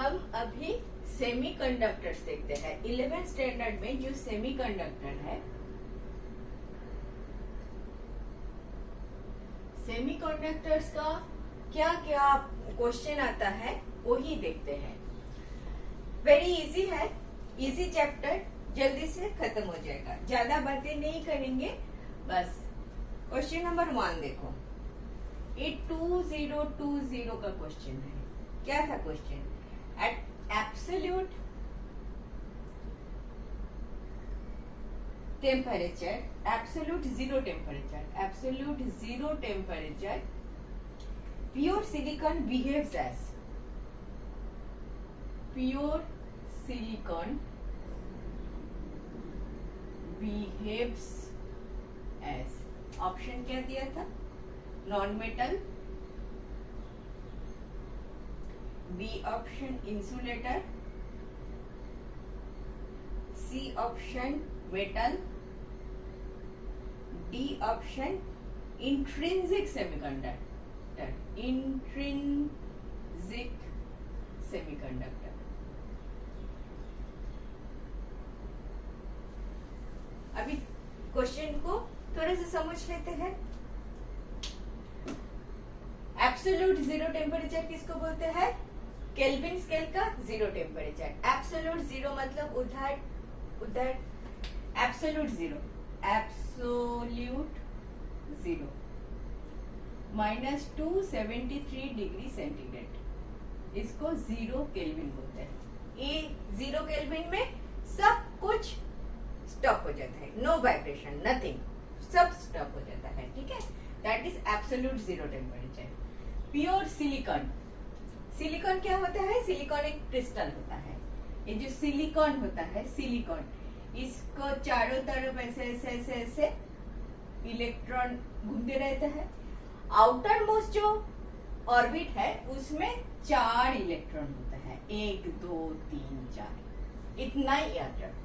हम अभी सेमीकंडक्टर्स देखते हैं। 11th स्टैंडर्ड में जो सेमीकंडक्टर है, सेमीकंडक्टर्स का क्या क्या क्वेश्चन आता है वो ही देखते हैं। वेरी इजी है, इजी चैप्टर, जल्दी से खत्म हो जाएगा, ज्यादा बातें नहीं करेंगे। बस क्वेश्चन नंबर 1 देखो, ये 2020 का क्वेश्चन है। क्या था question? At absolute temperature, absolute zero temperature, pure silicon behaves as, pure silicon behaves as, option क्या दिया था? Non metal, B option insulator, C option metal, D option intrinsic semiconductor, intrinsic semiconductor. अभी question को थोड़ा सा समझ लेते हैं। एब्सोल्यूट जीरो टेम्परेचर किसको बोलते हैं? केल्विन स्केल का जीरो टेम्परेचर। एब्सोल्यूट जीरो मतलब उधर एब्सोल्यूट जीरो, -273 डिग्री सेंटीग्रेड, इसको जीरो केल्विन बोलते हैं। ये जीरो केल्विन में सब कुछ स्टॉप हो जाता है, नो वाइब्रेशन, नथिंग, सब स्टॉप हो जाता है। ठीक है, that is absolute zero temperature. Pure silicon, silicon क्या होता है? सिलिकॉन एक क्रिस्टल होता है। ये जो सिलिकॉन होता है, सिलिकॉन, इसको चारों तरफ ऐसे ऐसे ऐसे ऐसे इलेक्ट्रॉन घूमते रहता है। आउटर मोस्ट जो ऑर्बिट है उसमें 4 इलेक्ट्रॉन होता है, 1 2 3 4, इतना ही याद रखो।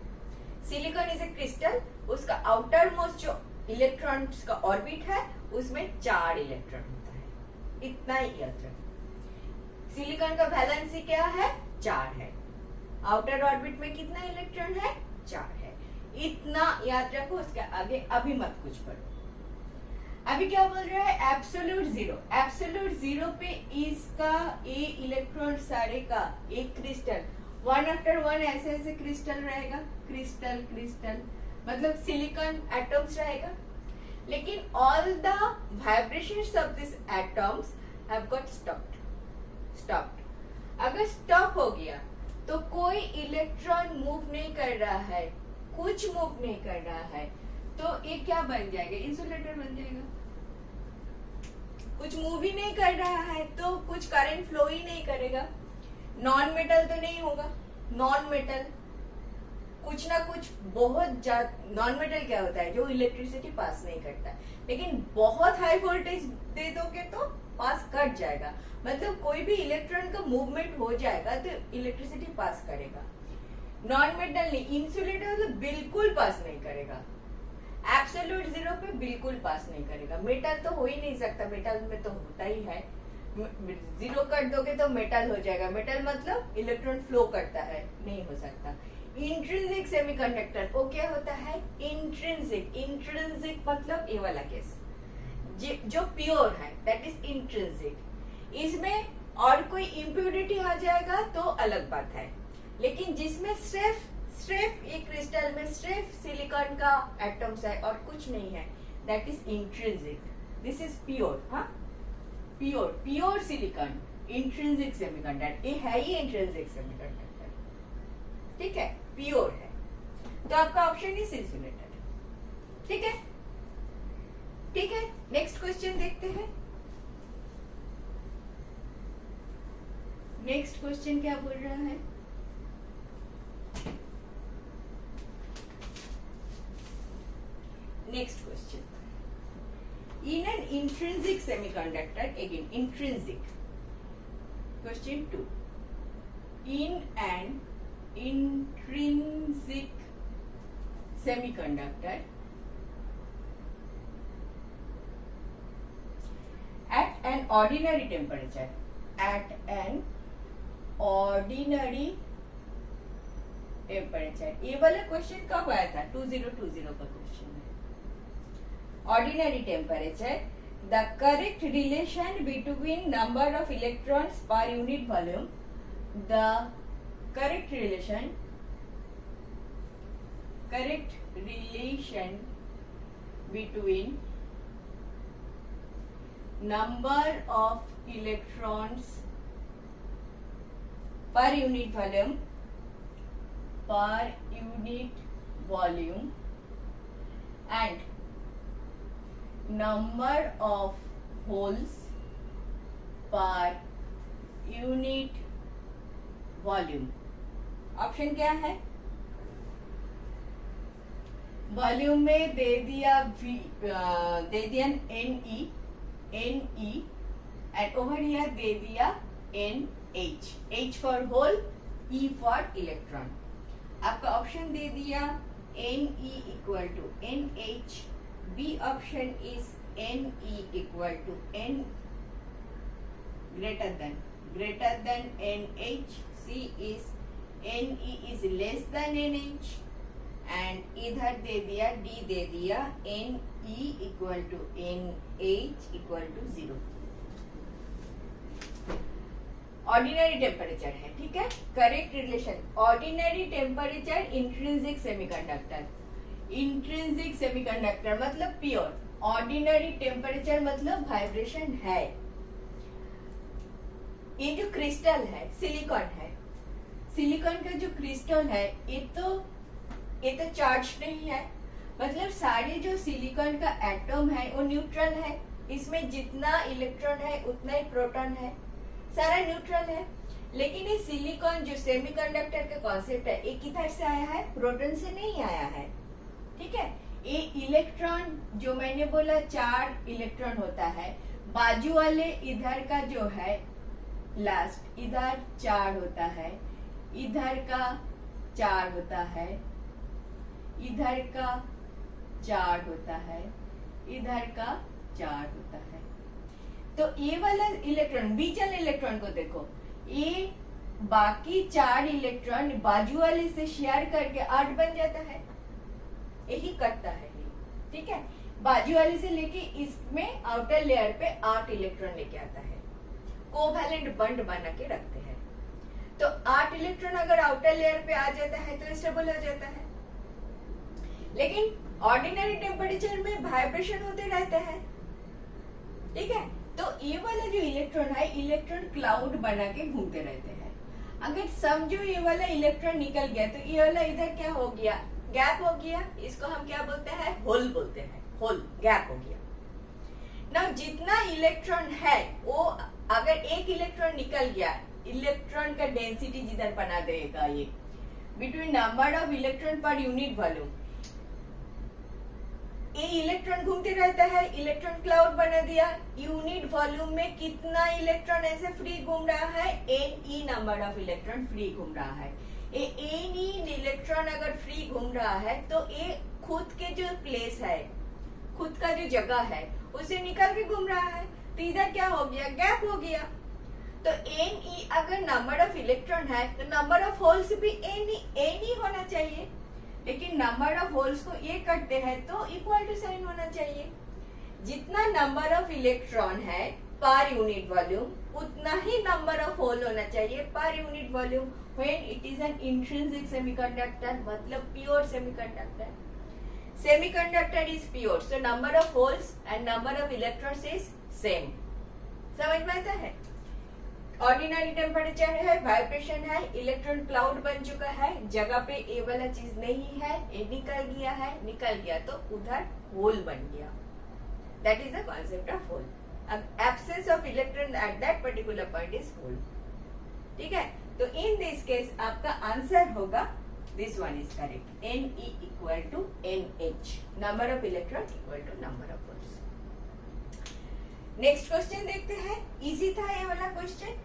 सिलिकॉन इज ए क्रिस्टल, उसका आउटर मोस्ट जो इलेक्ट्रॉन्स का ऑर्बिट है उसमें 4 इलेक्ट्रॉन होता है, इतना ही याद रखो। सिलिकॉन का वैलेंसी क्या है? 4 है। आउटर ऑर्बिट में कितना इलेक्ट्रॉन है? 4 है। इतना याद रखो, उसके आगे अभी मत कुछ पढ़ो। अभी क्या बोल रहा है? Absolute zero. एब्सोल्यूट जीरो पे इसका ये इलेक्ट्रॉन सारे का एक क्रिस्टल, वन आफ्टर वन ऐसे ऐसे क्रिस्टल रहेगा, क्रिस्टल क्रिस्टल मतलब सिलिकॉन एटम्स रहेगा। लेकिन all the vibrations of this atoms have got stopped. अगर स्टॉप हो गया तो कोई इलेक्ट्रॉन मूव नहीं कर रहा है, कुछ मूव नहीं कर रहा है, तो ये क्या बन जाएगा? इंसुलेटर बन जाएगा। कुछ मूव ही नहीं कर रहा है तो कुछ करंट फ्लो ही नहीं करेगा। नॉन मेटल तो नहीं होगा, नॉन मेटल कुछ ना कुछ बहुत ज्यादा। नॉन मेटल क्या होता है? जो इलेक्ट्रिसिटी पास नहीं करता, लेकिन बहुत हाई वोल्टेज दे दोगे तो पास कर जाएगा। मतलब कोई भी इलेक्ट्रॉन का मूवमेंट हो जाएगा तो इलेक्ट्रिसिटी पास करेगा। नॉन मेटल नहीं, इंसुलेटर तो बिल्कुल पास नहीं करेगा। एब्सोल्यूट जीरो पे बिल्कुल पास नहीं करेगा। मेटल तो हो ही नहीं सकता, मेटल में तो होता ही है। जीरो कर दोगे तो मेटल हो जाएगा। मेटल मतलब इलेक्ट्रॉन फ्लो करता है, नहीं हो सकता। इंट्रिंसिक सेमीकंडक्टर वो क्या होता है? इंट्रिंसिक मतलब ये वाला केस जो प्योर है, दैट इज इंट्रिंसिक। इसमें और कोई इम्प्योरिटी आ जाएगा तो अलग बात है, लेकिन जिसमें सिर्फ एक क्रिस्टल में सिर्फ सिलिकॉन का एटम्स है और कुछ नहीं है, that is intrinsic. This is pure. हाँ, प्योर सिलिकॉन, इंट्रिंसिक सेमीकंडक्टर, ये है ही इंट्रिंसिक सेमीकंडक्टर। ठीक है, प्योर है, तो आपका ऑप्शन इज इंसुलेटर। ठीक है, ठीक है। नेक्स्ट क्वेश्चन देखते हैं। नेक्स्ट क्वेश्चन क्या बोल रहा है? Next question, in an intrinsic semiconductor, again intrinsic, question 2, in an intrinsic semiconductor at an ordinary temperature, at an ordinary temperature. ये वाला क्वेश्चन कब आया था? 2020 का क्वेश्चन है। Ordinary temperature, the correct relation between number of electrons पर unit volume, the correct relation between number of electrons per unit volume and number of holes per unit volume। Option क्या है? Volume में दे दिया Ne and over here दे दिया NH, H for hole, E for electron. आपका option दे दिया Ne equal to NH, B option is Ne equal to N greater than NH, C is Ne is less than NH and इधर दे दिया D दे दिया Ne equal to NH equal to 0। Ordinary temperature है, ठीक है। Correct relation, ordinary temperature intrinsic semiconductor, intrinsic semiconductor मतलब pure, ordinary temperature मतलब वाइब्रेशन है। ये जो क्रिस्टल है सिलिकॉन है, सिलिकॉन का जो क्रिस्टल है ये तो चार्ज नहीं है, मतलब सारे जो सिलिकॉन का एटम है वो न्यूट्रल है, इसमें जितना इलेक्ट्रॉन है उतना ही प्रोटॉन है, सारा न्यूट्रल है। लेकिन ये सिलिकॉन जो सेमीकंडक्टर का कॉन्सेप्ट है ये किधर से आया है? प्रोटॉन से नहीं आया है, ठीक है। ये इलेक्ट्रॉन जो मैंने बोला 4 इलेक्ट्रॉन होता है, बाजू वाले इधर का जो है लास्ट इधर 4 होता है, इधर का 4 होता है, इधर का 4 होता है, इधर का 4 होता है। तो ये वाला इलेक्ट्रॉन बीच वाले इलेक्ट्रॉन को देखो, ये बाकी 4 इलेक्ट्रॉन बाजू वाले से शेयर करके 8 बन जाता है, यही करता है ये, ठीक है। बाजू वाले से लेके इसमें आउटर लेयर पे 8 इलेक्ट्रॉन लेके आता है, कोवैलेंट बॉन्ड बना के रखते हैं। तो 8 इलेक्ट्रॉन अगर आउटर लेयर पे आ जाता है तो स्टेबल हो जाता है। लेकिन ऑर्डिनरी टेम्परेचर में वाइब्रेशन होते रहता है, ठीक है। तो ये वाला जो इलेक्ट्रॉन है, इलेक्ट्रॉन क्लाउड बना के घूमते रहते हैं। अगर समझो ये वाला इलेक्ट्रॉन निकल गया तो ये वाला इधर क्या हो गया? गैप हो गया। इसको हम क्या बोलते हैं? होल बोलते हैं, होल, गैप हो गया ना। जितना इलेक्ट्रॉन है वो अगर एक इलेक्ट्रॉन निकल गया, इलेक्ट्रॉन का डेंसिटी जिधर बना देगा ये बिटवीन नंबर ऑफ इलेक्ट्रॉन पर यूनिट वॉल्यूम, ये इलेक्ट्रॉन घूमते रहता है, इलेक्ट्रॉन क्लाउड बना दिया। यूनिट वॉल्यूम में कितना इलेक्ट्रॉन ऐसे फ्री घूम रहा है? Ne number of electron free घूम रहा है। ये Ne इलेक्ट्रॉन अगर फ्री घूम रहा है तो ये खुद के जो प्लेस है, खुद का जो जगह है उसे निकल के घूम रहा है, तो इधर क्या हो गया? गैप हो गया। तो Ne अगर नंबर ऑफ इलेक्ट्रॉन है तो नंबर ऑफ होल्स भी Ne होना चाहिए, लेकिन नंबर ऑफ होल्स को ये करते हैं तो इक्वल टू साइन होना चाहिए। जितना नंबर ऑफ इलेक्ट्रॉन है पर यूनिट वॉल्यूम उतना ही नंबर ऑफ होल होना चाहिए per unit volume when it is an intrinsic semiconductor, मतलब pure semiconductor. Semiconductor is pure, so number of holes and number of electrons is same. समझ में आता है? ऑर्डिनरी टेम्परेचर है, vibration है, इलेक्ट्रॉन क्लाउड बन चुका है, जगह पे ए वाला चीज नहीं है, ये निकल गया तो उधर होल बन गया। That is the concept of hole. Absence of electron at that particular point is hole, ठीक है। तो इन दिस केस आपका आंसर होगा this one is correct, Ne equal to NH, number of electron equal to number of holes. Next question देखते हैं, easy था ये वाला क्वेश्चन।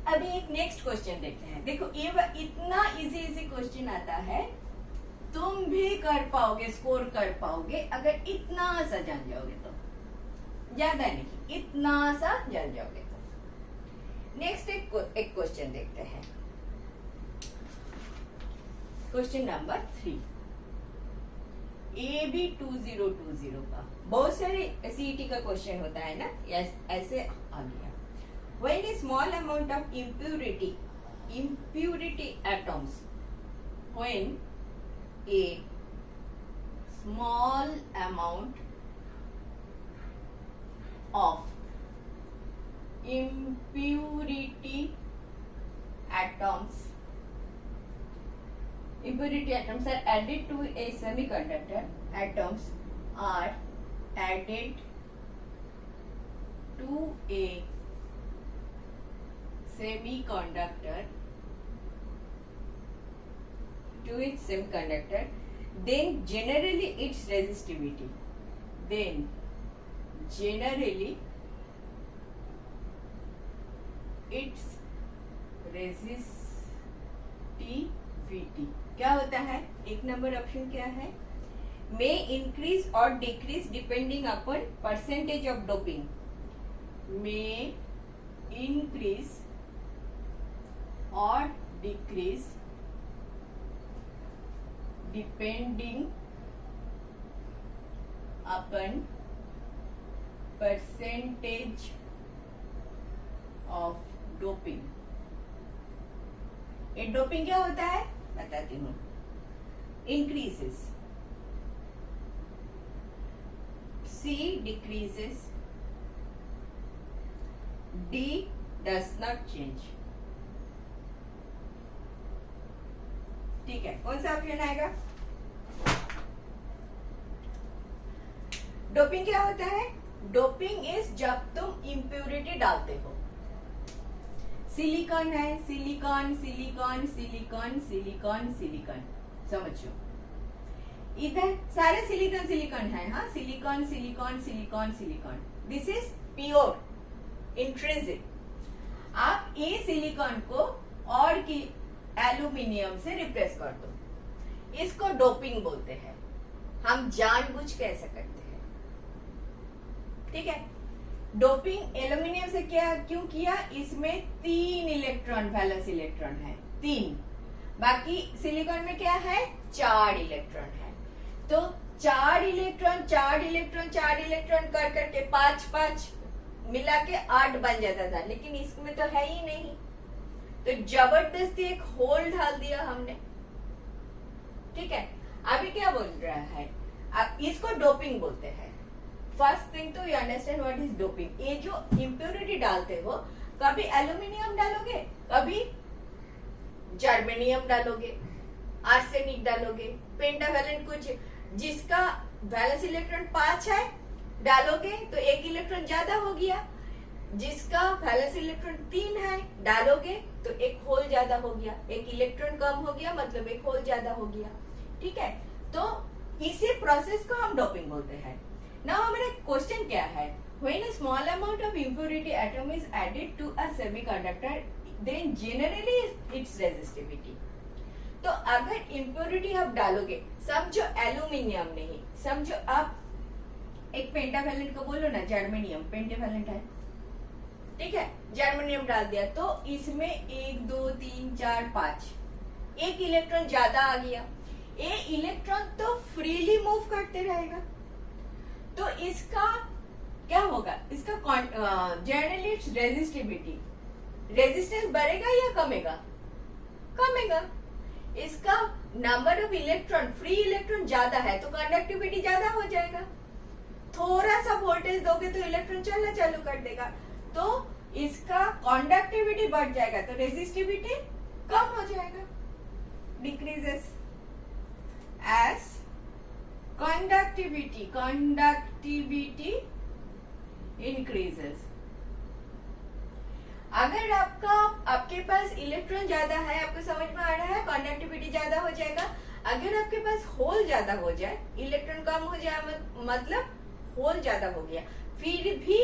अभी एक नेक्स्ट क्वेश्चन देखते हैं। देखो ये इतना इजी क्वेश्चन आता है, तुम भी कर पाओगे, स्कोर कर पाओगे अगर इतना सा जान जाओगे तो, ज्यादा नहीं, इतना सा जान जाओगे तो। नेक्स्ट एक क्वेश्चन देखते हैं, क्वेश्चन नंबर 3, AB2020 का। बहुत सारे सीईटी का क्वेश्चन होता है ना, ऐसे आ गया। When a small amount of impurity atoms, when a small amount of impurity atoms are added to a semiconductor, atoms are added to a semiconductor, then generally its resistivity, क्या होता है? एक नंबर ऑप्शन क्या है? May increase और decrease depending upon percentage of doping, may increase और decrease depending upon percentage of doping. ये doping क्या होता है बताती हूँ। Increases, C decreases, D does not change। ठीक है, कौन सा ऑप्शन आएगा? डोपिंग क्या होता है? डोपिंग इज जब तुम इम्प्योरिटी डालते हो। सिलिकॉन है, silicon silicon silicon silicon silicon, समझो इधर सारे सिलिकॉन सिलिकॉन है। हाँ, silicon silicon silicon silicon, this is pure intrinsic. आप ए सिलिकॉन को और की एल्यूमिनियम से रिप्लेस कर दो, इसको डोपिंग बोलते हैं। हम जानबूझ के ऐसा करते हैं, ठीक है। डोपिंग एल्यूमिनियम से क्या क्यों किया? इसमें 3 इलेक्ट्रॉन, वैलेंस इलेक्ट्रॉन है 3, बाकी सिलिकॉन में क्या है? 4 इलेक्ट्रॉन है। तो 4 इलेक्ट्रॉन 4 इलेक्ट्रॉन 4 इलेक्ट्रॉन कर करके 5 मिला के 8 बन जाता था, लेकिन इसमें तो है ही नहीं, तो जबरदस्ती एक होल डाल दिया हमने, ठीक है। अभी क्या बोल रहा है? इसको डोपिंग बोलते हैं। फर्स्ट थिंग तो you understand what is doping. ये जो इम्प्योरिटी डालते हो, कभी एल्यूमिनियम डालोगे, कभी जर्मेनियम डालोगे, आर्सेनिक डालोगे, पेंटावैलेंट कुछ जिसका वैलेंस इलेक्ट्रॉन 5 है डालोगे तो 1 इलेक्ट्रॉन ज्यादा हो गया, जिसका वैलेंस इलेक्ट्रॉन 3 है डालोगे तो 1 होल ज्यादा हो गया, 1 इलेक्ट्रॉन कम हो गया मतलब 1 होल ज्यादा हो गया, ठीक है। तो इसी प्रोसेस को हम डोपिंग बोलते हैं। नाउ हमारा क्वेश्चन क्या है? When a small amount of impurity atom is added to a semiconductor, then generally its resistivity। तो अगर इम्प्योरिटी आप डालोगे, समझो एल्यूमिनियम नहीं, समझो आप एक पेंटावैलेंट को बोलो ना, जर्मेनियम पेंटावैलेंट है, ठीक है, जर्मेनियम डाल दिया तो इसमें 1 2 3 4 5 1 इलेक्ट्रॉन ज्यादा आ गया। ये इलेक्ट्रॉन तो फ्रीली मूव करते रहेगा, तो इसका क्या होगा? इसका जनरली रेजिस्टिविटी, रेजिस्टेंस बढ़ेगा या कमेगा? कमेगा। इसका number of electron, free electron ज्यादा है तो कंडक्टिविटी ज्यादा हो जाएगा। थोड़ा सा वोल्टेज दोगे तो इलेक्ट्रॉन चलना चालू कर देगा, तो इसका कंडक्टिविटी बढ़ जाएगा तो रेजिस्टिविटी कम हो जाएगा, डिक्रीजेस एज कंडक्टिविटी इंक्रीजेस। अगर आपके पास इलेक्ट्रॉन ज्यादा है, आपको समझ में आ रहा है, कंडक्टिविटी ज्यादा हो जाएगा। अगर आपके पास होल ज्यादा हो जाए, इलेक्ट्रॉन कम हो जाए मतलब होल ज्यादा हो गया, फिर भी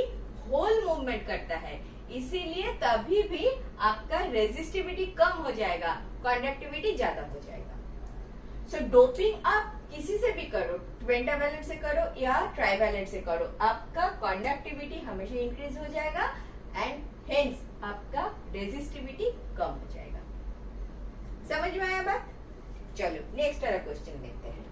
होल मूवमेंट करता है, इसीलिए तभी भी आपका रेजिस्टिविटी कम हो जाएगा, कंडक्टिविटी ज्यादा हो जाएगा। सो डोपिंग आप किसी से भी करो, पेंटावैलेंट से करो या ट्राइवैलेंट से करो, आपका कंडक्टिविटी हमेशा इंक्रीज हो जाएगा एंड हेंस आपका रेजिस्टिविटी कम हो जाएगा। समझ में आया बात? चलो नेक्स्ट वाला क्वेश्चन देखते हैं।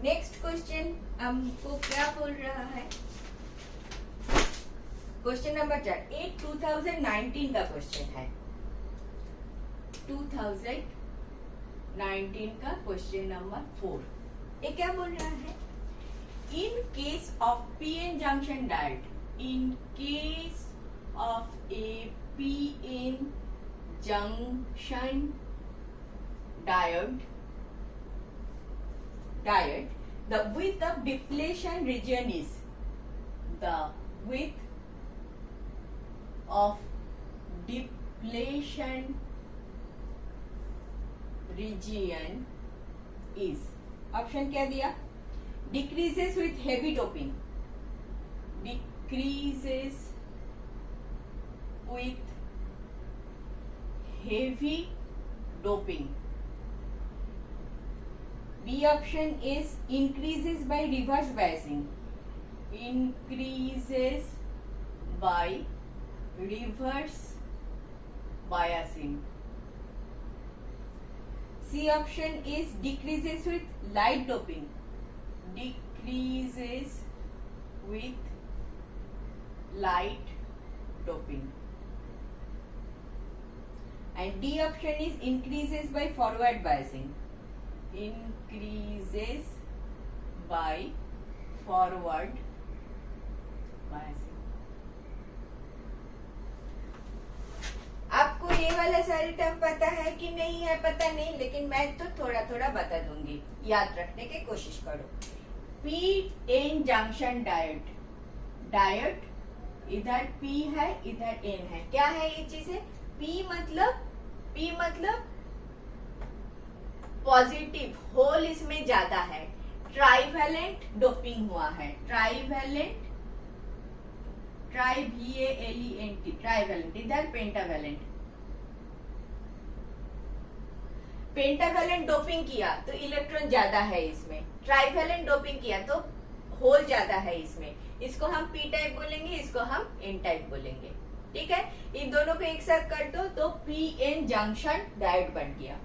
नेक्स्ट क्वेश्चन हमको क्या बोल रहा है? क्वेश्चन नंबर 4, 2019 का क्वेश्चन है। 2019 का क्वेश्चन नंबर 4। ये क्या बोल रहा है? In case of PN junction diode, in case of A PN junction diode, the width of depletion region is, the width of depletion region is, option क्या दिया? decreases with heavy doping, decreases with heavy doping. B option is increases by reverse biasing, increases by reverse biasing. C option is decreases with light doping, decreases with light doping. And D option is increases by forward biasing, increases by forward biasing. आपको ये वाला सारे term पता है कि नहीं है पता नहीं, लेकिन मैं तो थोड़ा थोड़ा बता दूंगी, याद रखने की कोशिश करो। P N junction diode, diode इधर पी है इधर एन है, क्या है ये चीजें? पी मतलब पॉजिटिव, होल इसमें ज्यादा है, ट्राइवेलेंट डोपिंग हुआ है, ट्राइवेलेंट, ट्राइवेलेंट, ट्राइवेलेंट, इधर पेंटावेलेंट, पेंटावेलेंट डोपिंग किया तो इलेक्ट्रॉन ज्यादा है इसमें, ट्राइवेलेंट डोपिंग किया तो होल ज्यादा है इसमें, इसको हम पी टाइप बोलेंगे, इसको हम एन टाइप बोलेंगे। ठीक है, इन दोनों को एक साथ कर दो तो पी एन जंक्शन डायोड बन गया।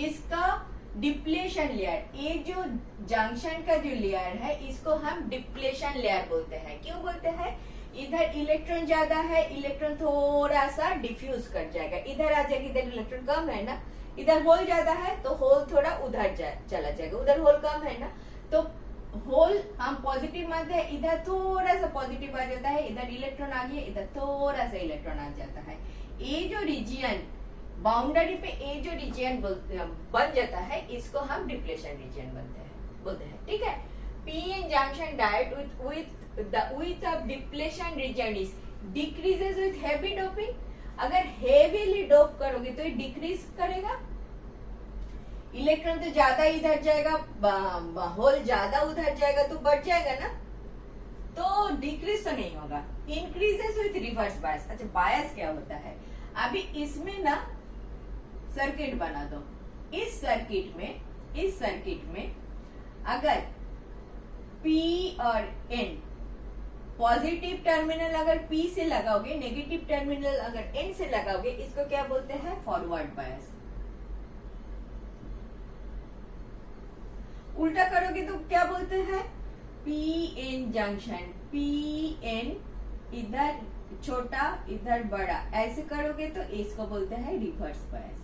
इसका डिप्लेशन लेयर, ये जो जंक्शन का जो लेयर है इसको हम डिप्लेशन लेयर बोलते हैं। क्यों बोलते हैं? इधर इलेक्ट्रॉन ज्यादा है, इलेक्ट्रॉन थोड़ा सा डिफ्यूज कर जाएगा, इधर आ जाएगा, इधर इलेक्ट्रॉन कम है ना, इधर होल ज्यादा है तो होल थोड़ा उधर चला जाएगा, उधर होल कम है ना तो होल हम पॉजिटिव मानते हैं, इधर थोड़ा सा पॉजिटिव आ जाता है, इधर इलेक्ट्रॉन आ गया, इधर थोड़ा सा इलेक्ट्रॉन आ जाता है। ये जो रीजियन बाउंड्री पे ये जो रीजियन बन जाता है इसको हम डिप्लेशन रीजियन बोलते हैं। ठीक है, PN junction diode with the width of depletion region is decreases with heavy doping। अगर हेवीली डोप करोगे तो ये डिक्रीज करेगा, इलेक्ट्रॉन तो ज्यादा इधर जाएगा, होल ज्यादा उधर जाएगा तो बढ़ जाएगा ना, तो डिक्रीज तो नहीं होगा। Increases with reverse bias. अच्छा, बायस क्या होता है? अभी इसमें ना सर्किट बना दो, इस सर्किट में अगर P और N पॉजिटिव टर्मिनल अगर P से लगाओगे, नेगेटिव टर्मिनल अगर N से लगाओगे, इसको क्या बोलते हैं? Forward bias. उल्टा करोगे तो क्या बोलते हैं? PN जंक्शन, PN इधर छोटा इधर बड़ा, ऐसे करोगे तो इसको बोलते हैं रिवर्स बायस।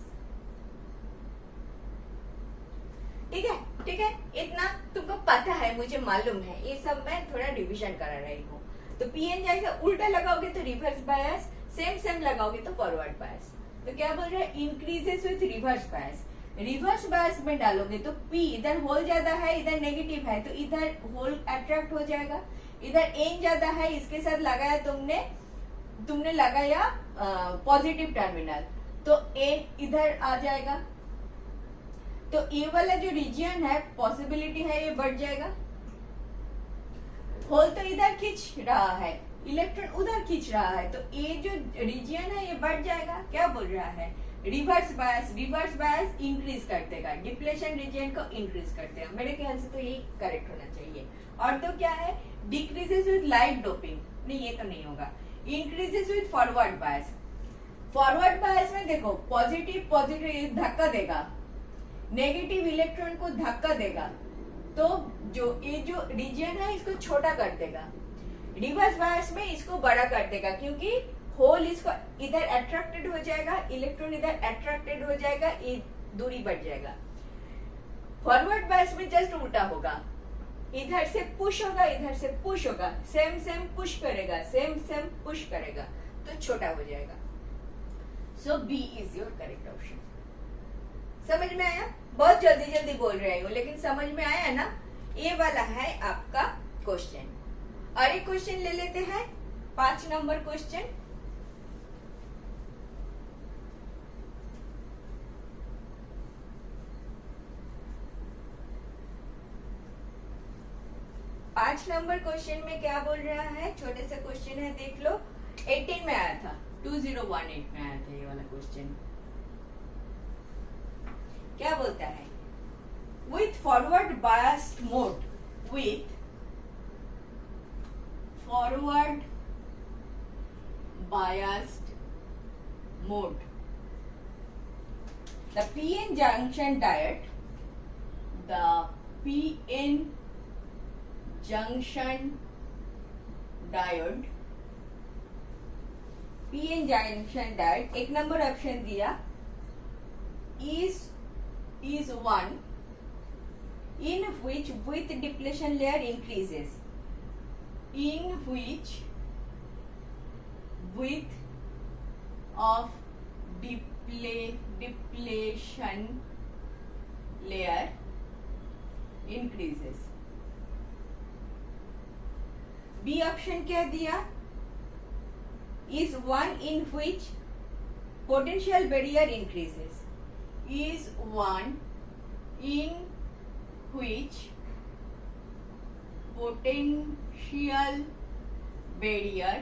ठीक है, इतना तुमको पता है, मुझे मालूम है, ये सब मैं थोड़ा रिवीजन करा रही हूँ। तो पीएन जैसे उल्टा लगाओगे तो रिवर्स बायस, सेम लगाओगे तो फॉरवर्ड बायस। तो क्या बोल रहे हैं? Increases with reverse bias. Reverse bias में डालोगे तो पी इधर होल ज्यादा है, इधर नेगेटिव है, तो इधर होल अट्रैक्ट हो जाएगा, इधर एन ज्यादा है, इसके साथ लगाया तुमने लगाया पॉजिटिव टर्मिनल, तो एन इधर आ जाएगा, तो ये वाला जो रीजियन है पॉसिबिलिटी है ये बढ़ जाएगा। होल तो इधर खींच रहा है, इलेक्ट्रॉन उधर खींच रहा है, तो ये जो रीजियन है ये बढ़ जाएगा। क्या बोल रहा है? रिवर्स बायस इंक्रीज कर देगा, डिप्लेशन रीजन को इंक्रीज कर देगा। मेरे ख्याल से तो यही करेक्ट होना चाहिए। और तो क्या है, डिक्रीजेस विद लाइट डोपिंग, नहीं ये तो नहीं होगा। Increases with forward bias, forward bias में देखो पॉजिटिव धक्का देगा, नेगेटिव इलेक्ट्रॉन को धक्का देगा, तो ये जो रीजन है इसको छोटा कर देगा। रिवर्स बायस में इसको बड़ा कर देगा, क्योंकि होल इसको इधर अट्रैक्टेड हो जाएगा, इलेक्ट्रॉन इधर अट्रैक्टेड हो जाएगा, ये दूरी बढ़ जाएगा। फॉरवर्ड बायस में जस्ट उल्टा होगा, इधर से पुश होगा, इधर से पुश होगा, सेम पुश करेगा, सेम पुश करेगा, तो छोटा हो जाएगा। So B is your correct option. समझ में आया? बहुत जल्दी बोल रही हूँ, लेकिन समझ में आया ना? ये वाला है आपका क्वेश्चन। और एक क्वेश्चन ले लेते हैं, 5 नंबर क्वेश्चन। पांच नंबर क्वेश्चन में क्या बोल रहा है, छोटे से क्वेश्चन है, देख लो। 18 में आया था, 2018 में आया था ये वाला क्वेश्चन। क्या बोलता है, with forward biased mode, with forward biased mode, the PN junction diode, the PN junction diode, PN junction diode, एक नंबर ऑप्शन दिया, is one in which width depletion layer increases, in which width of depletion layer increases। B option क्या दिया, is one in which potential barrier increases, is one in which potential barrier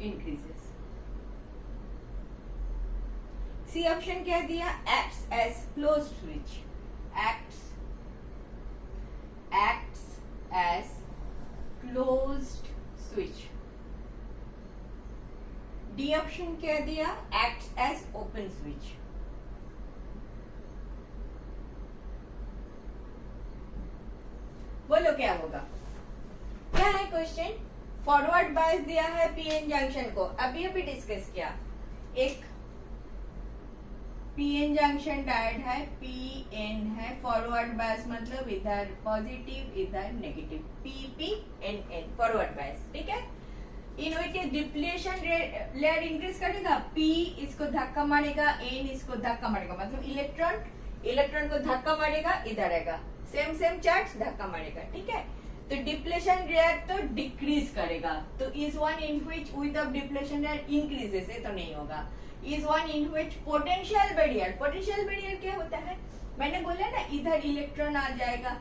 increases। C option क्या दिया, acts as closed switch, acts as closed switch। D option क्या दिया, acts as open switch। बोलो क्या होगा, क्या है क्वेश्चन। फॉरवर्ड बायस दिया है पीएन जंक्शन को, अभी डिस्कस किया। एक पीएन जंक्शन डायोड है, पीएन है, फॉरवर्ड बायस मतलब इधर पॉजिटिव इधर नेगेटिव, पीपीएनएन फॉरवर्ड बायस, ठीक है। इनविट डिप्लेशन लेयर इंक्रीज करेगा, पी इसको धक्का मारेगा, एन इसको धक्का मारेगा, मतलब इलेक्ट्रॉन को धक्का मारेगा, इधर आएगा, सेम चार्ज धक्का मारेगा, ठीक है। तो डिप्लेशन लेयर तो डिक्रीज करेगा, तो is one in which width of depletion layer increases, ये तो नहीं होगा। Is one in which potential barrier क्या होता है, मैंने बोला ना, इधर इलेक्ट्रॉन आ जाएगा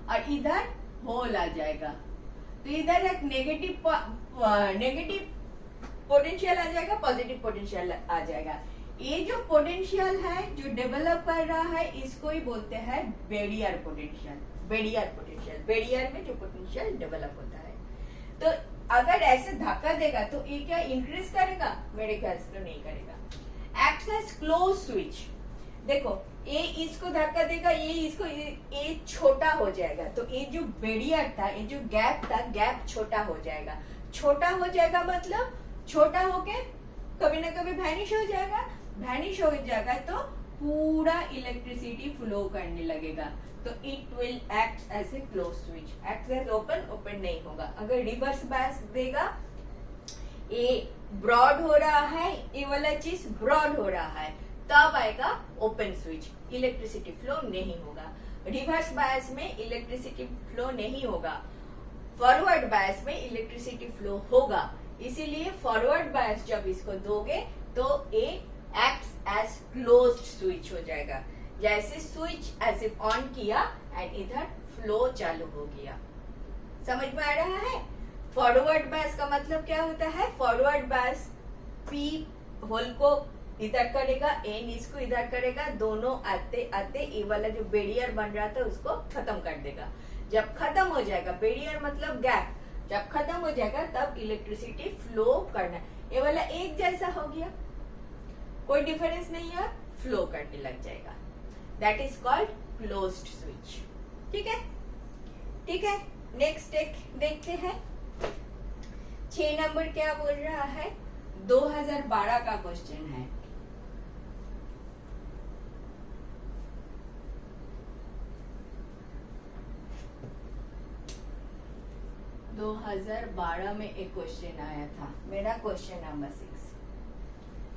और इधर होल आ जाएगा, तो इधर एक नेगेटिव पोटेंशियल आ जाएगा, पॉजिटिव पोटेंशियल आ जाएगा। ये जो पोटेंशियल है जो डेवलप कर रहा है, इसको ही बोलते हैं बैरियर पोटेंशियल। बैरियर में जो पोटेंशियल डेवलप होता है, तो अगर ऐसे धक्का देगा तो ये क्या इंक्रीज करेगा, मेरे ख्याल से तो नहीं करेगा। एक्ट्स एज क्लोज स्विच, देखो ये इसको धक्का देगा, ये इसको, ये छोटा हो जाएगा, तो ये जो बैरियर था, ये जो गैप था, गैप छोटा हो जाएगा। छोटा हो जाएगा मतलब छोटा होके कभी ना कभी वैनिश हो जाएगा, तो पूरा इलेक्ट्रिसिटी फ्लो करने लगेगा, तो it will act as a close switch. Act as open नहीं होगा। अगर रिवर्स बायस देगा, ये ब्रॉड हो रहा है, ये वाला चीज ब्रॉड हो रहा है, तब आएगा ओपन स्विच, इलेक्ट्रिसिटी फ्लो नहीं होगा। रिवर्स बायस में इलेक्ट्रिसिटी फ्लो नहीं होगा, फॉरवर्ड बायस में इलेक्ट्रिसिटी फ्लो होगा। इसीलिए फॉरवर्ड बायस जब इसको दोगे तो ये एक्ट्स एज क्लोज्ड स्विच हो जाएगा, जैसे स्विच ऐसे ऑन किया एंड इधर फ्लो चालू हो गया। समझ में आ रहा है? फॉरवर्ड बायस का मतलब क्या होता है, फॉरवर्ड बायस पी होल को इधर करेगा, एन इसको इधर करेगा, दोनों आते आते ये वाला जो बैरियर बन रहा था उसको खत्म कर देगा। जब खत्म हो जाएगा, बैरियर मतलब गैप, जब खत्म हो जाएगा तब इलेक्ट्रिसिटी फ्लो करना। ये वाला एक जैसा हो गया, कोई डिफरेंस नहीं है, फ्लो करने लग जाएगा। That is called closed switch. ठीक है, ठीक है। नेक्स्ट देखते हैं। 6 नंबर क्या बोल रहा है, 2012 का क्वेश्चन है। दो 2012 में एक क्वेश्चन आया था, मेरा क्वेश्चन नंबर 6।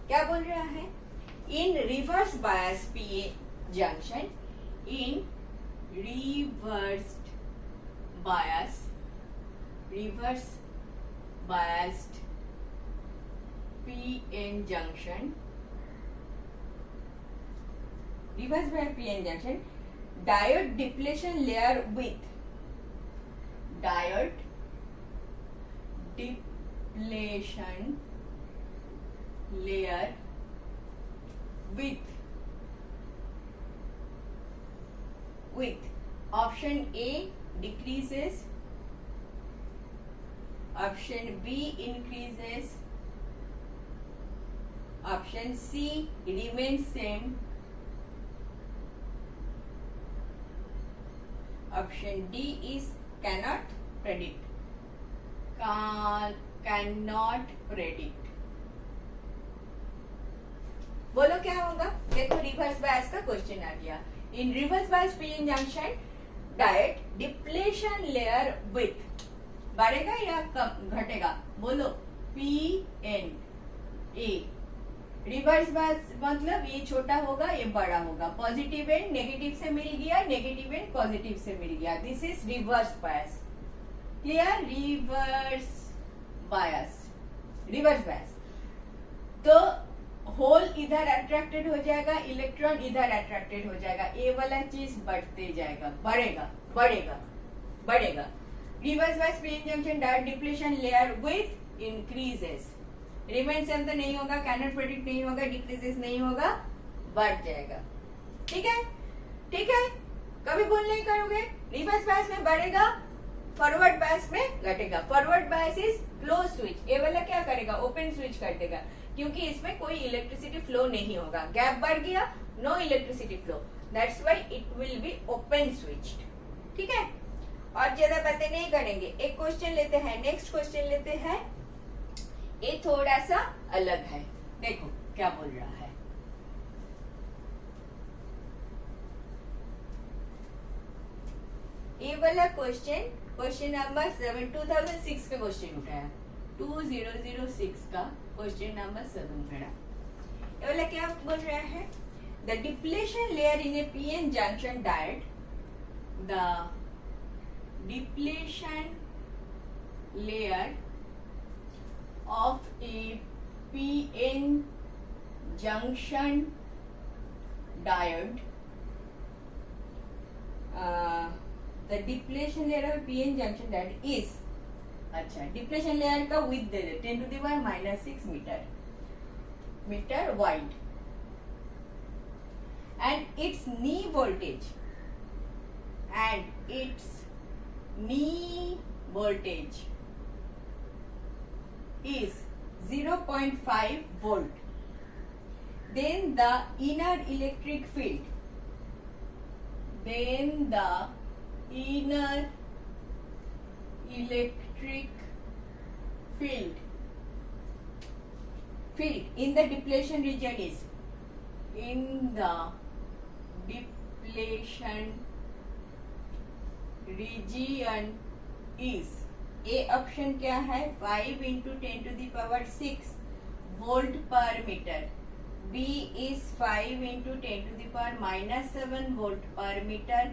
क्या बोल रहा है, इन reverse bias PA junction, in reverse biased PN junction, reverse biased PN junction, diode depletion layer with option A decreases, option B increases, option C remains same, option D is cannot predict. बोलो क्या होगा। देखो reverse bias का question आ गया। In reverse bias PN junction diode depletion layer with, बढ़ेगा या कम घटेगा, बोलो। पीएन ए रिवर्स बायस मतलब ये छोटा होगा, ये बड़ा होगा। पॉजिटिव एंड नेगेटिव से मिल गया, नेगेटिव एंड पॉजिटिव से मिल गया। This is reverse bias. Clear, reverse bias. तो होल इधर अट्रैक्टेड हो जाएगा, इलेक्ट्रॉन इधर अट्रैक्टेड हो जाएगा, ये वाला चीज बढ़ते जाएगा, बढ़ेगा। Reverse bias PN junction diode depletion layer with increases, remain same तो नहीं होगा, कैनॉट प्रेडिक्ट नहीं होगा, डिक्रीजेस नहीं होगा, बढ़ जाएगा। ठीक है, कभी भूल नहीं करोगे। रिवर्स बायस में बढ़ेगा, फॉरवर्ड बायस में घटेगा। Forward bias is close switch, ये वाला क्या करेगा, ओपन स्विच कर देगा, क्योंकि इसमें कोई इलेक्ट्रिसिटी फ्लो नहीं होगा। गैप बढ़ गया, no electricity flow, that's why it will be open switched. ठीक है, और ज्यादा बातें नहीं करेंगे। एक क्वेश्चन लेते हैं, नेक्स्ट क्वेश्चन लेते हैं। ये थोड़ा सा अलग है, देखो क्या बोल रहा है। ये वाला क्वेश्चन नंबर 7 2006 का क्वेश्चन उठाया, 2006 का क्वेश्चन नंबर 7 उठाया। ये वाला क्या बोल रहा है, the depletion layer in A PN junction diode, the depletion layer of a PN junction diode, the depletion layer of PN junction diode is, अच्छा डिप्लेशन लेयर का विड्थ दे दे 10 to the power -6 metre wide, and its knee voltage is 0.5 volt. Then the inner electric field, in the depletion region is, A option क्या है, 5 × 10 to the power 6 volt per metre, B is 5 × 10 to the power -7 volt per metre,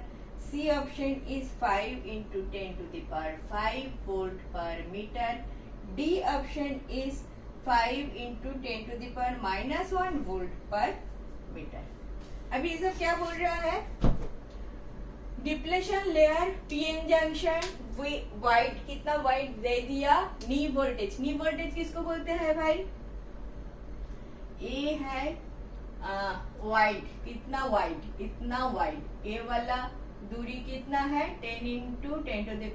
C option is 5 × 10 to the power 5 volt per metre, D option is 5 × 10 to the power -1 volt per metre. अभी ये सब क्या बोल रहा है, depletion layer PN junction wide, कितना wide दे दिया, नी voltage. नी voltage किसको बोलते हैं भाई, ए है वाइड, कितना वाइड, इतना वाइड, ए वाला दूरी कितना है 10 into 10 to the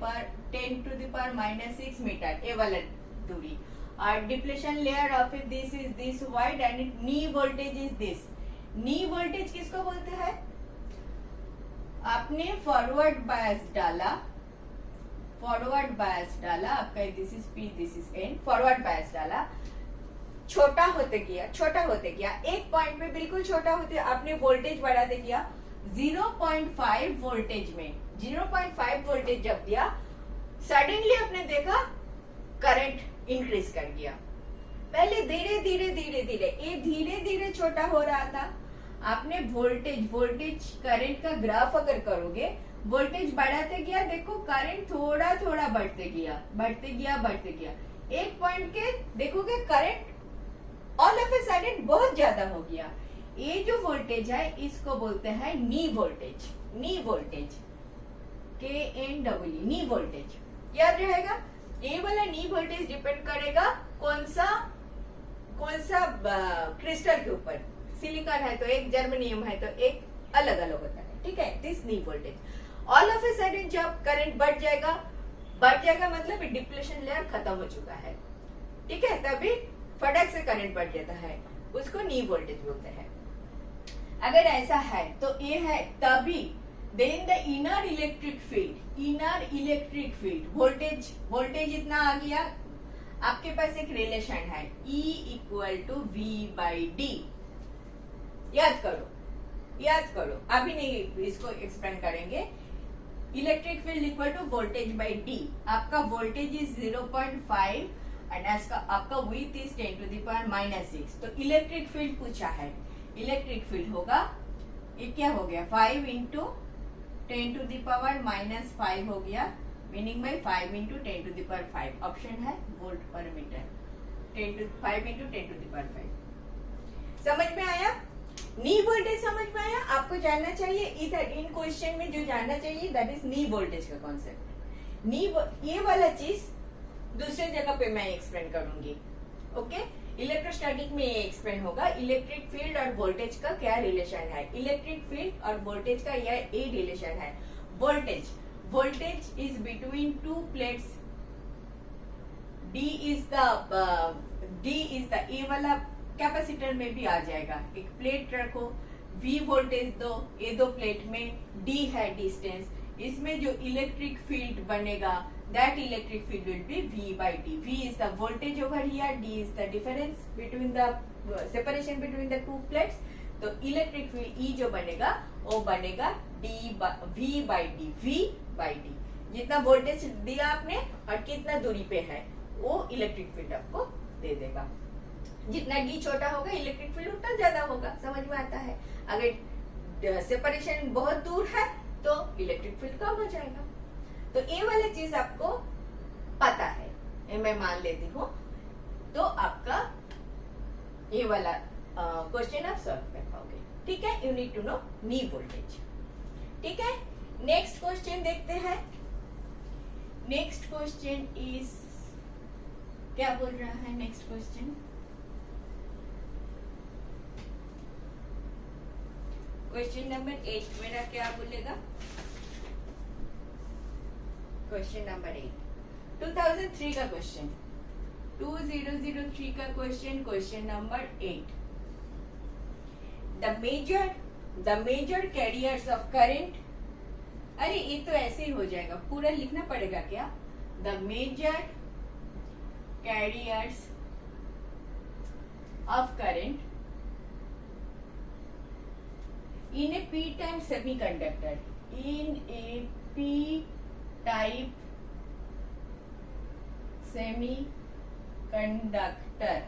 power -6 metre, A वाला दूरी। और depletion layer of this is this wide and knee voltage is this. Knee voltage किसको बोलते हैं? आपने फॉरवर्ड बायस डाला, आपका this is P this is N, forward bias डाला, छोटा होते गया, एक पॉइंट पे बिल्कुल छोटा होते आपने वोल्टेज बढ़ाते गया 0.5 वोल्टेज में, 0.5 वोल्टेज जब दिया सडनली आपने देखा करंट इंक्रीज कर गया। पहले धीरे धीरे छोटा हो रहा था। आपने वोल्टेज करंट का ग्राफ अगर करोगे, वोल्टेज बढ़ाते गया, देखो करंट थोड़ा थोड़ा बढ़ते गया। एक पॉइंट के देखोगे current all of a sudden बहुत ज्यादा हो गया। ये जो वोल्टेज है इसको बोलते हैं नी वोल्टेज, KNW, नी वोल्टेज। याद रहेगा, ये वाला नी वोल्टेज डिपेंड करेगा कौन सा क्रिस्टल के ऊपर। सिलिकॉन है तो एक, जर्मेनियम है तो एक, अलग अलग होता है, ठीक है। This knee voltage all of a sudden जब करंट बढ़ जाएगा मतलब डिप्लेशन लेयर खत्म हो चुका है, ठीक है, तभी फटाक से करंट बढ़ जाता है, उसको नी वोल्टेज बोलते हैं। अगर ऐसा है तो ये है तभी then the inner electric field voltage इतना आ गया, आपके पास एक रिलेशन है E = V/D। याद करो, अभी नहीं इसको एक्सप्लेन करेंगे। Electric field equal to voltage by D. आपका वोल्टेज इज 0.5 एंड आपका width is 10 to the power -6। तो इलेक्ट्रिक फील्ड पूछा है, इलेक्ट्रिक फील्ड होगा, ये क्या हो गया 5 इंटू 10 टू द पावर -5 हो गया, meaning by 5 into 10 to the power 5, option है volt per metre, 5 into 10 to the power 5। समझ में आया? नी वोल्टेज समझ में आया? आपको जानना चाहिए इधर इन क्वेश्चन में जो जानना चाहिए दैट इज नी वोल्टेज का कॉन्सेप्ट। ये वाला चीज दूसरे जगह पे मैं एक्सप्लेन करूंगी, ओके। इलेक्ट्रोस्टैटिक में ये एक्सप्लेन होगा, इलेक्ट्रिक फील्ड और वोल्टेज का क्या रिलेशन है। इलेक्ट्रिक फील्ड और वोल्टेज का यह ए रिलेशन है। Voltage is between two plates, D is the ए वाला कैपेसिटर में भी आ जाएगा। एक प्लेट रखो, V वोल्टेज दो, ये दो प्लेट में D है डिस्टेंस, इसमें जो इलेक्ट्रिक फील्ड बनेगा that electric field will be V/D। V is the voltage over here, D is the difference between the separation between the two plates। तो इलेक्ट्रिक फील्ड E जो बनेगा वो बनेगा V/D। जितना वोल्टेज दिया आपने और कितना दूरी पे है वो इलेक्ट्रिक फील्ड आपको दे देगा। जितना डी छोटा होगा इलेक्ट्रिक फील्ड उतना ज्यादा होगा, समझ में आता है। अगर सेपरेशन बहुत दूर है तो इलेक्ट्रिक फील्ड कम हो जाएगा। तो ये वाली चीज आपको पता है, ये मैं मान लेती हूँ, तो आपका ये वाला क्वेश्चन आप सॉल्व कर पाओगे, ठीक है। You need to know knee voltage, ठीक है। नेक्स्ट क्वेश्चन देखते हैं। नेक्स्ट क्वेश्चन इज, क्या बोल रहा है नेक्स्ट क्वेश्चन? क्वेश्चन नंबर 8 मेरा क्या बोलेगा? क्वेश्चन नंबर 8 2003 का क्वेश्चन, 2003 का question, question number 8। The major carriers of current, अरे ये तो ऐसे ही हो जाएगा, पूरा लिखना पड़ेगा क्या? The major carriers of current in a p-type semiconductor, in a p-type semiconductor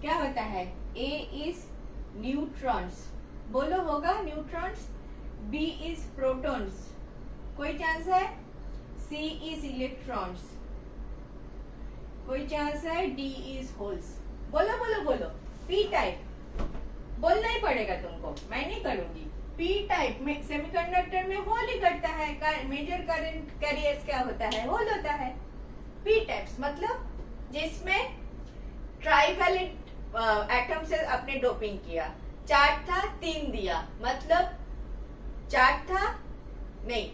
क्या होता है? A is न्यूट्रॉन्स, बोलो होगा न्यूट्रॉन्स, B is प्रोटॉन्स, कोई चांस है? C is इलेक्ट्रॉन्स, कोई चांस है? D is holes. बोलो बोलो बोलो, p टाइप बोलना ही पड़ेगा तुमको, मैं नहीं करूंगी। पी टाइप में सेमीकंडक्टर में होल ही करता है, मेजर करंट कैरियर्स क्या होता है? होल होता है। पी टाइप्स मतलब जिसमें ट्राइवैलेंट एटम से आपने डोपिंग किया, चार्ज था 3 दिया, मतलब चार्ज था नहीं,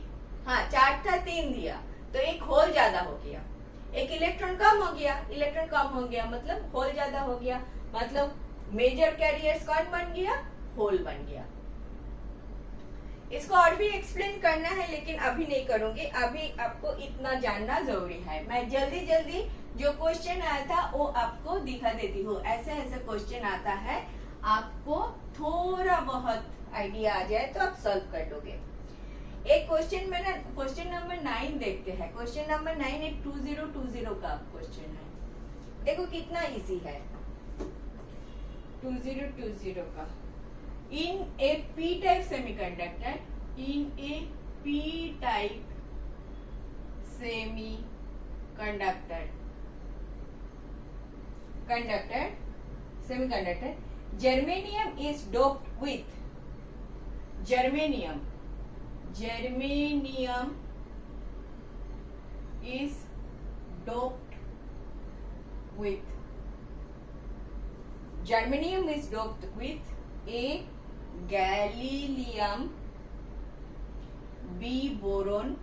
हाँ चार्ज था 3 दिया, तो एक होल ज्यादा हो गया, एक इलेक्ट्रॉन कम हो गया, इलेक्ट्रॉन कम हो गया मतलब होल ज्यादा हो गया, मतलब मेजर कैरियर्स कौन बन गया, होल बन गया। इसको और भी एक्सप्लेन करना है लेकिन अभी नहीं करूंगी, अभी आपको इतना जानना जरूरी है। मैं जल्दी जल्दी जो क्वेश्चन आया था वो आपको दिखा देती हूँ। ऐसे ऐसे क्वेश्चन आता है, आपको थोड़ा बहुत आइडिया आ जाए तो आप सॉल्व कर लोगे। एक क्वेश्चन में ना, क्वेश्चन नंबर 9 देखते हैं। क्वेश्चन नंबर 9 एक 2020 का क्वेश्चन है, देखो कितना इजी है। 2020 का, in a p-type semiconductor, in a p-type semiconductor germanium is doped with germanium is doped with germanium is doped with A गैलीलियम, B boron,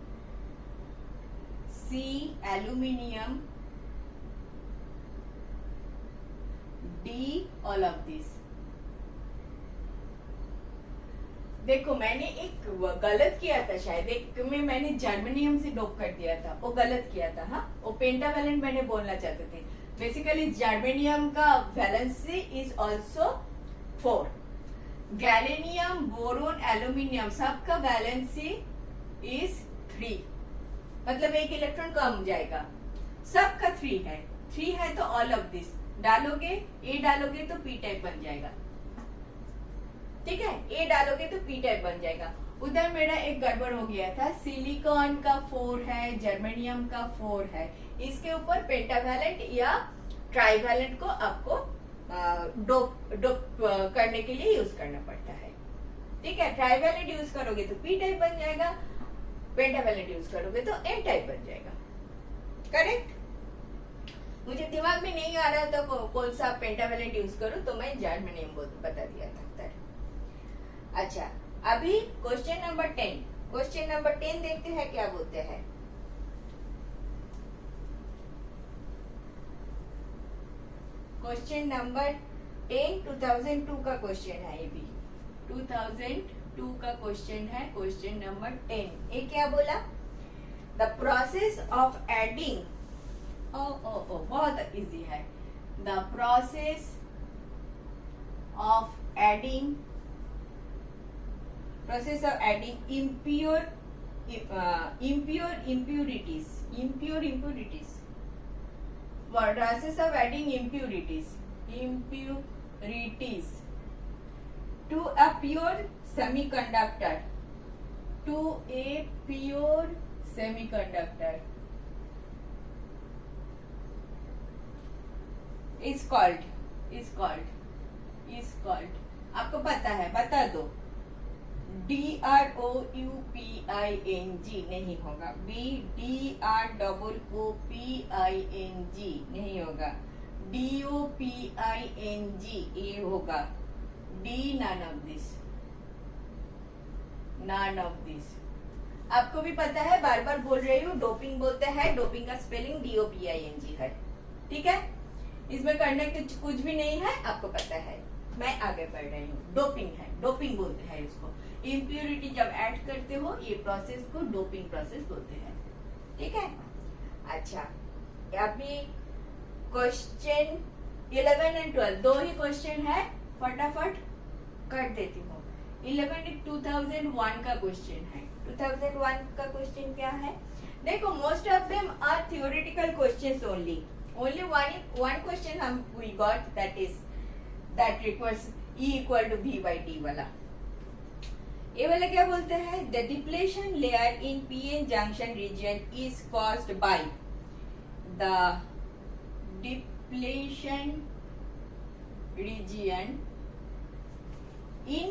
C aluminium, D all of this. देखो मैंने एक गलत किया था, शायद एक में मैंने जर्मेनियम से डोप कर दिया था, वो गलत किया था। हाँ, वो पेंटावैलेंट मैंने बोलना चाहते थे। बेसिकली जर्मेनियम का valency is also 4, gallium, boron, aluminium सबका वैलेंसी इज 3, मतलब एक इलेक्ट्रॉन कम जाएगा, सबका 3 है। 3 है तो ऑल ऑफ दिस डालोगे, ए डालोगे तो पी टाइप बन जाएगा, ठीक है, ए डालोगे तो पी टाइप बन जाएगा। उधर मेरा एक गड़बड़ हो गया था, सिलिकॉन का 4 है, जर्मेनियम का 4 है, इसके ऊपर पेंटावैलेंट या ट्राइवैलेंट को आपको डोप करने के लिए यूज करना पड़ता है, ठीक है। ट्राइवैलेंट यूज करोगे तो पी टाइप बन जाएगा, पेंटावैलेंट यूज करोगे तो एन टाइप बन जाएगा, करेक्ट। मुझे दिमाग में नहीं आ रहा था कौन सा पेंटावैलेंट यूज करूं, तो मैं जर्मेनियम बता दिया था। अच्छा, अभी क्वेश्चन नंबर 10, क्वेश्चन नंबर 10 देखते हैं क्या बोलते हैं। क्वेश्चन नंबर 10 2002 का क्वेश्चन है, ये भी 2002 का क्वेश्चन है। क्वेश्चन नंबर 10 ये क्या बोला, द प्रोसेस ऑफ एडिंग, बहुत इजी है, the process of adding impure impurities process of adding impurities to a pure semiconductor is called आपको पता है, बता दो। DROUPING नहीं होगा, BDROOPING नहीं होगा, DOPING ये होगा, D none of this। आपको भी पता है, बार बार बोल रही हूँ, डोपिंग बोलते हैं, डोपिंग का स्पेलिंग DOPING है, ठीक है। इसमें करने कुछ भी नहीं है, आपको पता है। मैं आगे बढ़ रही हूँ, डोपिंग है, डोपिंग बोलते हैं इसको। इम्प्योरिटी जब ऐड करते हो, ये प्रोसेस को डोपिंग प्रोसेस बोलते हैं, ठीक है। अच्छा, अभी क्वेश्चन 11 और 12 दो ही क्वेश्चन है, फटाफट कर देती हूँ। 11 एक 2001 का क्वेश्चन है। 2001 का क्वेश्चन क्या है, देखो most of them are theoretical questions only one question we got, that requires E equal to V by D वाला। ये वाला क्या बोलते हैं, the depletion layer in PN junction region is caused by the depletion region in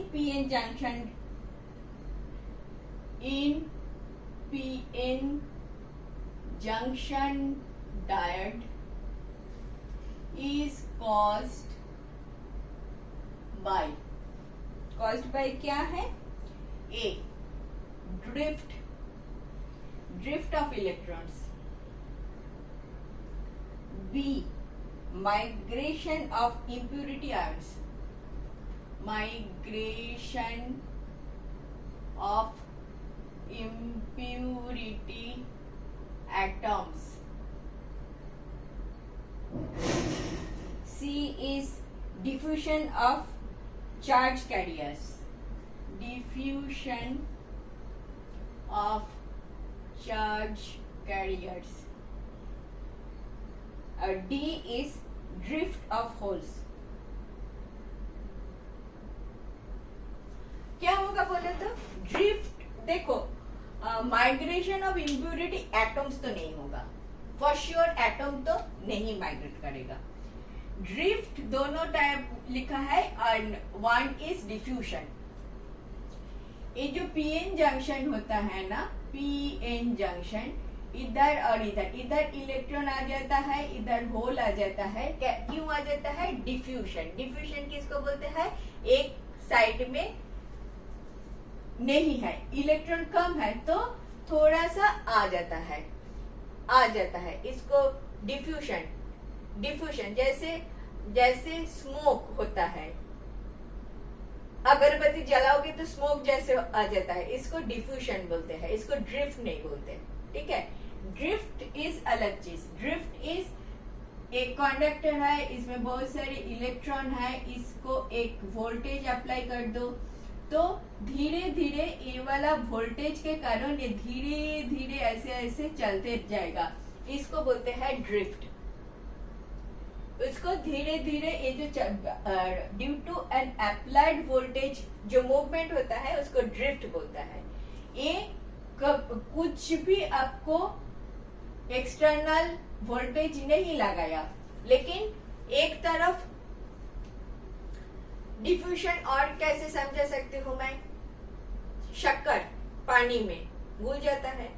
PN junction diode is caused by, caused by क्या है? A drift of electrons, B migration of impurity ions, migration of impurity atoms. C is diffusion of charge carriers, diffusion of charge carriers. D is drift of holes. क्या होगा बोले तो? Drift, देखो migration of impurity atoms तो नहीं होगा, for sure atom तो नहीं माइग्रेट करेगा। ड्रिफ्ट दोनों टाइप लिखा है और वन इज डिफ्यूजन। ये जो पीएन जंक्शन होता है ना, पीएन जंक्शन, इधर और इधर इलेक्ट्रॉन आ जाता है, इधर होल आ जाता है। क्यों आ जाता है? डिफ्यूजन। डिफ्यूजन किसको बोलते हैं? एक साइड में नहीं है, इलेक्ट्रॉन कम है तो थोड़ा सा आ जाता है, इसको डिफ्यूजन। जैसे स्मोक होता है, अगरबत्ती जलाओगे तो स्मोक जैसे आ जाता है, इसको डिफ्यूजन बोलते हैं, इसको ड्रिफ्ट नहीं बोलते। ठीक है, ड्रिफ्ट इज अलग चीज। ड्रिफ्ट इज एक कंडक्टर है, इसमें बहुत सारे इलेक्ट्रॉन है, इसको एक वोल्टेज अप्लाई कर दो तो धीरे धीरे ये वाला वोल्टेज के कारण ये धीरे धीरे ऐसे चलते जाएगा, इसको बोलते हैं ड्रिफ्ट। इसको धीरे धीरे ये जो due to an applied voltage जो मूवमेंट होता है उसको ड्रिफ्ट बोलता है। ये कुछ भी आपको एक्सटर्नल वोल्टेज नहीं लगाया, लेकिन एक तरफ डिफ्यूजन और कैसे समझा सकती हूँ मैं? शक्कर पानी में घुल जाता है,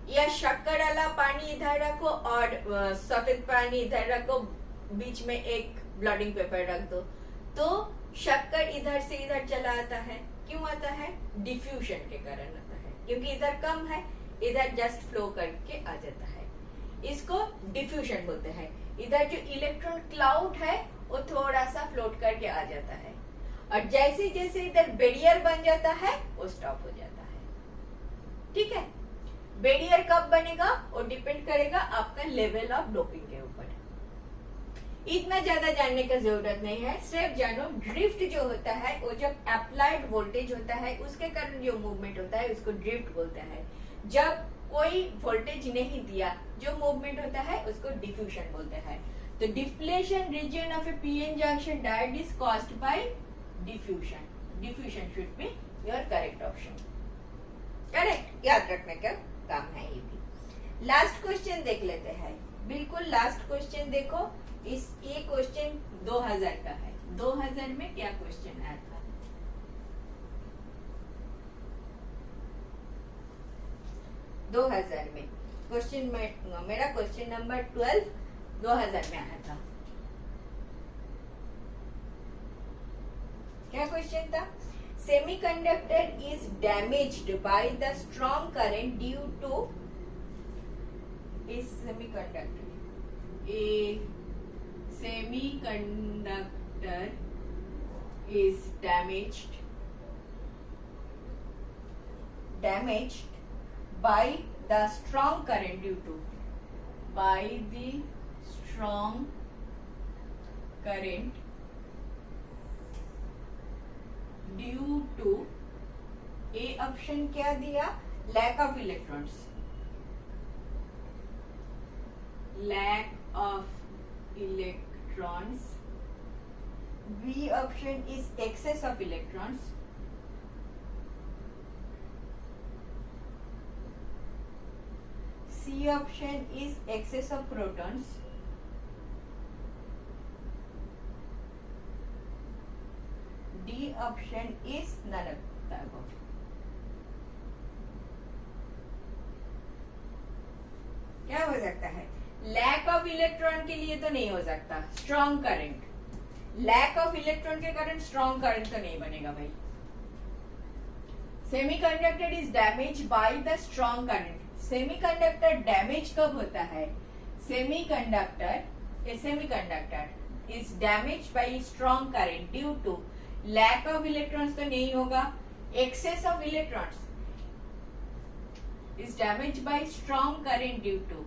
या शक्कर वाला पानी इधर रखो और सफेद पानी इधर रखो, बीच में एक ब्लॉटिंग पेपर रख दो तो शक्कर इधर से इधर चला आता है। क्यों आता है? डिफ्यूजन के कारण आता है, क्योंकि इधर कम है, इधर जस्ट फ्लो करके आ जाता है, इसको डिफ्यूजन बोलते हैं। इधर जो इलेक्ट्रॉन क्लाउड है वो थोड़ा सा फ्लोट करके आ जाता है, और जैसे जैसे इधर बैरियर बन जाता है वो स्टॉप हो जाता है। ठीक है, बैरियर कब बनेगा वो डिपेंड करेगा आपका लेवल ऑफ डोपिंग के ऊपर। इतना ज्यादा जानने का जरूरत नहीं है, सिर्फ जानो ड्रिफ्ट जो होता है वो जब अप्लाइड वोल्टेज होता है उसके कारण जो मूवमेंट होता है उसको ड्रिफ्ट बोलते हैं। जब कोई वोल्टेज नहीं दिया जो मूवमेंट होता है उसको डिफ्यूजन बोलते हैं। तो depletion region of A PN junction diode is caused bye diffusion. Diffusion should be your correct option. Correct, याद रखने का काम है ये भी। लास्ट क्वेश्चन देख लेते हैं, बिल्कुल लास्ट क्वेश्चन देखो। ये क्वेश्चन 2000 का है। 2000 में क्या क्वेश्चन आया था? 2000 में क्वेश्चन में मेरा क्वेश्चन नंबर 12 2000 में आया था। क्या क्वेश्चन था? Semiconductor is damaged by the strong current due to semiconductor is damaged by the strong current due to A option क्या दिया? Lack of electrons, B option is excess of electrons, C option is excess of protons, D option is none of the above. क्या हो सकता है? Lack of electron के लिए तो नहीं हो सकता, strong current. Lack of electron के कारण स्ट्रॉन्ग करंट तो नहीं बनेगा भाई। Semiconductor is damage by the strong current. Semiconductor damage कब होता है? Semiconductor is damage by strong current due to lack of electrons तो नहीं होगा, excess of electrons is damage by strong current due to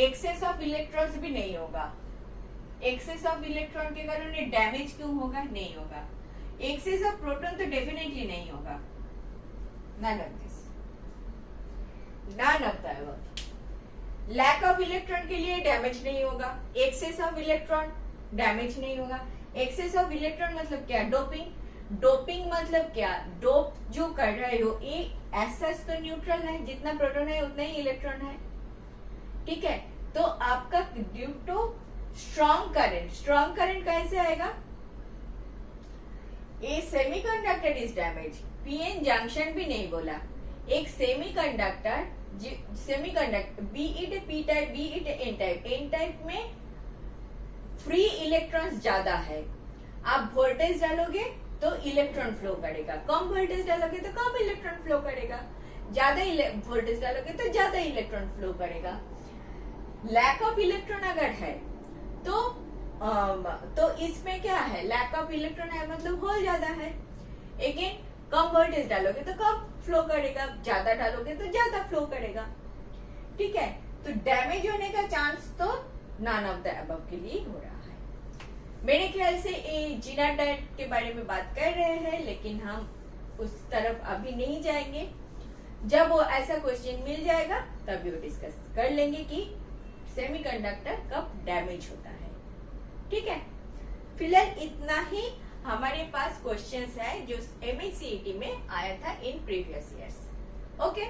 excess of electrons भी नहीं होगा। Excess of electron के कारण ये डैमेज क्यों होगा? नहीं होगा। एक्सेस ऑफ प्रोटॉन तो डेफिनेटली नहीं होगा। None of this, none of the above. Lack of electron के लिए डैमेज नहीं होगा, एक्सेस ऑफ इलेक्ट्रॉन डैमेज नहीं होगा। एक्सेस ऑफ इलेक्ट्रॉन मतलब क्या? डोपिंग। डोपिंग मतलब क्या? डोप जो कर रहे हो ये ऐसा तो न्यूट्रल है, जितना प्रोटॉन है उतना ही इलेक्ट्रॉन है, ठीक है। तो आपका ड्यू टू स्ट्रॉन्ग करंट कैसे आएगा? A semiconductor is damage. PN junction भी नहीं बोला। एक semiconductor be it P type, be it N type. N type में फ्री इलेक्ट्रॉन्स ज्यादा है। आप वोल्टेज डालोगे तो इलेक्ट्रॉन फ्लो करेगा, कम वोल्टेज डालोगे तो कम इलेक्ट्रॉन फ्लो करेगा, ज्यादा वोल्टेज डालोगे तो ज्यादा इलेक्ट्रॉन फ्लो करेगा। लैक ऑफ इलेक्ट्रॉन अगर है तो इसमें क्या है? लैक ऑफ इलेक्ट्रॉन है मतलब होल ज्यादा है। अगेन कम वोल्टेज डालोगे तो कम फ्लो करेगा, ज्यादा डालोगे तो ज्यादा फ्लो करेगा, ठीक है। तो डैमेज होने का चांस तो नन ऑफ द अबव के लिए हो रहा है। मेरे ख्याल से ये जीना डाइट के बारे में बात कर रहे हैं, लेकिन हम उस तरफ अभी नहीं जाएंगे। जब वो ऐसा क्वेश्चन मिल जाएगा तभी वो डिस्कस कर लेंगे कि सेमीकंडक्टर कब डैमेज होता है, ठीक है। फिलहाल इतना ही हमारे पास क्वेश्चंस है जो MHCET में आया था इन प्रीवियस ईयर्स। ओके।